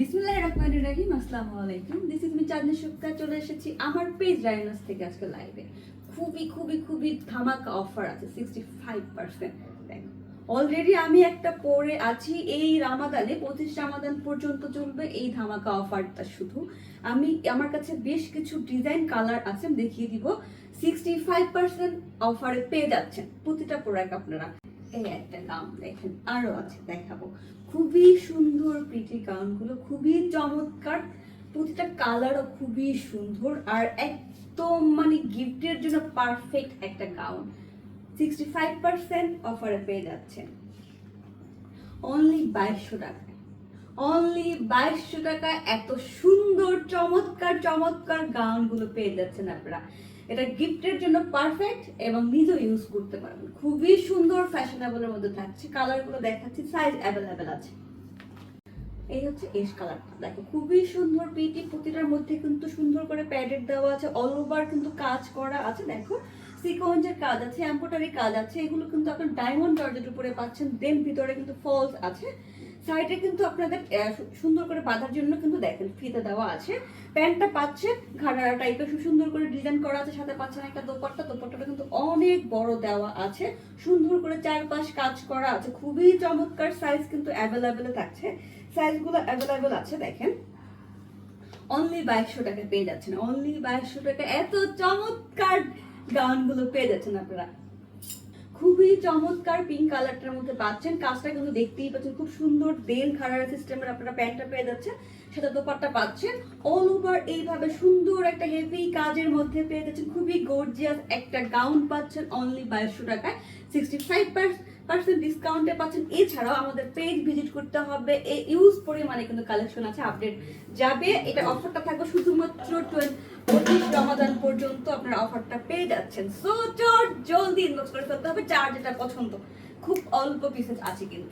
বিসমিল্লাহির রহমানির রহিম। আসসালামু আলাইকুম। দিস ইজ মি চাঁদনি শুক্কা। চলে এসেছি আমার পেজ রাইনাস থেকে আজকে লাইভে। খুবই খুবই খুবই ধামাকা অফার আছে 65%। দেখো অলরেডি আমি একটা পরে আছি। এই রামাদানে 25 রামাদান পর্যন্ত চলবে এই ধামাকা অফারটা। শুধু আমার কাছে বেশ কিছু ডিজাইন কালার আছে, দেখিয়ে দিব। 65% অফারে পেয়ে যাচ্ছেন প্রতিটা প্রোডাক্ট আপনারা। এই একটা গাউন দেখেন, আরো আছে দেখাবো। খুবই সুন্দর প্রিটি গাউনগুলো, খুবই চমৎকার, প্রতিটা কালারও খুবই সুন্দর আর একদম মানে গিফটের জন্য পারফেক্ট একটা গাউন। 65% অফারে পেয়ে যাচ্ছেন অনলি 2200 টাকায়। অনলি 2200 টাকায় এত সুন্দর চমৎকার চমৎকার গাউনগুলো পেয়ে যাচ্ছেন আপনারা। এটা গিফটের জন্য পারফেক্ট এবং নিজেও ইউজ করতে পারবেন। খুবই সুন্দর ফ্যাশনেবলের মধ্যে থাকছে। কালারগুলো দেখাচ্ছি, সাইজ অ্যাভেলেবেল আছে। এই হচ্ছে এশ কালারটা, দেখো খুবই সুন্দর পিটি। প্রতিটার মধ্যে কিন্তু সুন্দর করে প্যাডেড দেওয়া আছে, অল ওভার কিন্তু কাজ করা আছে। দেখো সিকোয়েন্সের কাজ আছে, এমব্রয়ডারি কাজ আছে। এগুলো কিন্তু আপনার ডায়মন্ড জর্জেট উপরে পাচ্ছেন। দেন ভিতরে কিন্তু ফলস আছে। সাইডে কিন্তু আপনাদের সুন্দর করে বাঁধার জন্য কিন্তু দেখেন ফিতে দেওয়া আছে। প্যান্টটা পাচ্ছেন ঘাড়া টাইপের সুন্দর করে ডিজাইন করা আছে। সাথে পাচ্ছেন একটা দোপাট্টা। দোপাট্টাটা কিন্তু অনেক বড় দেওয়া আছে, সুন্দর করে চারপাশ কাজ করা আছে। খুবই চমৎকার। সাইজ কিন্তু অ্যাভেলেবেল থাকছে, সাইজগুলো অ্যাভেলেবেল আছে। দেখেন অনলি 2200 টাকা পেয়ে যাচ্ছেন। অনলি 2200 টাকা এত চমৎকার গাউনগুলো পেয়ে যাচ্ছেন আপনারা। খুবই চমৎকার পিঙ্ক কালারটার মধ্যে পাচ্ছেন। কাজটা কিন্তু দেখতেই পাচ্ছেন খুব সুন্দর। দেন খাড়ার সিস্টেমের আপনারা প্যান্টটা পেয়ে যাচ্ছেন, সাথে দোপাট্টা পাচ্ছেন। অল ওভার এইভাবে সুন্দর একটা হেভি কাজের মধ্যে পেয়ে যাচ্ছেন। খুবই গর্জিয়াস একটা গাউন পাচ্ছেন অনলি 2200 টাকায়। 65% ডিসকাউন্টে পাচ্ছেন। এছাড়াও আমাদের পেজ ভিজিট করতে হবে। এই ইউজ পরিমাণে কিন্তু কালেকশন আছে, আপডেট যাবে। এটা অফারটা থাকবে শুধুমাত্র 25 রমাদান পর্যন্ত আপনারা অফারটা পেয়ে যাচ্ছেন। সো জলদি ইনবক্স করে ফেলতে হবে যার যেটা পছন্দ। খুব অল্প পিসেস আছে কিন্তু।